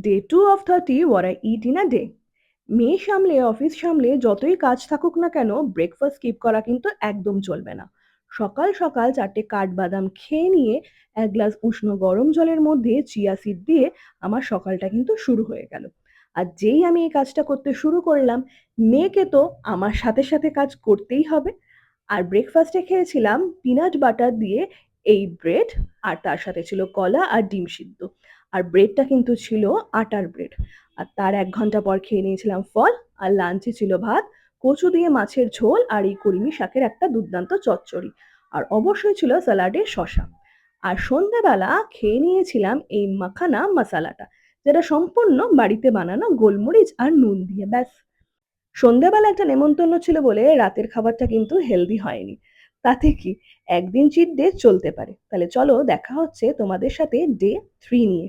Day 2 of 30 what I it in a day. মেয়ে সামলে office সামলে যতই কাজ থাকুক না কেন, ব্রেকফাস্ট স্কিপ করা কিন্তু একদম চলবে না। সকাল সকাল 4টে কাঠবাদাম খেয়ে নিয়ে 1 গ্লাস উষ্ণ গরম জলের মধ্যে চিয়া সিড দিয়ে আমার সকালটা কিন্তু শুরু হয়ে গেল। আর যেই আমি এই কাজটা করতে শুরু করলাম, মেয়েকে তো আমার সাথে সাথে কাজ করতেই হবে। আর ব্রেকফাস্টে খেয়েছিলাম পিনাট বাটার দিয়ে এই ব্রেড, আর তার সাথে ছিল কলা আর ডিম সিদ্ধ। আর ব্রেডটা কিন্তু ছিল আটার ব্রেড। আর তার 1 ঘন্টা পর খেয়ে নিয়েছিলাম ফল। আর লাঞ্চে ছিল ভাত, কচু দিয়ে মাছের ঝোল আর এই কলমি শাকের একটা দুর্দান্ত চচ্চড়ি। আর অবশ্যই ছিল স্যালাডে শসা। আর সন্ধ্যাবেলা খেয়ে নিয়েছিলাম এই মাখানা মশালাটা, যেটা সম্পূর্ণ বাড়িতে বানানো গোলমরিচ আর নুন দিয়ে। ব্যাস। সন্ধ্যাবেলা একটা নেমন্তন্ন ছিল বলে রাতের খাবারটা কিন্তু হেলদি হয়নি। তাতে কি, একদিন চিট ডে চলতে পারে। তাহলে চলো দেখা হচ্ছে তোমাদের সাথে ডে 3 নিয়ে।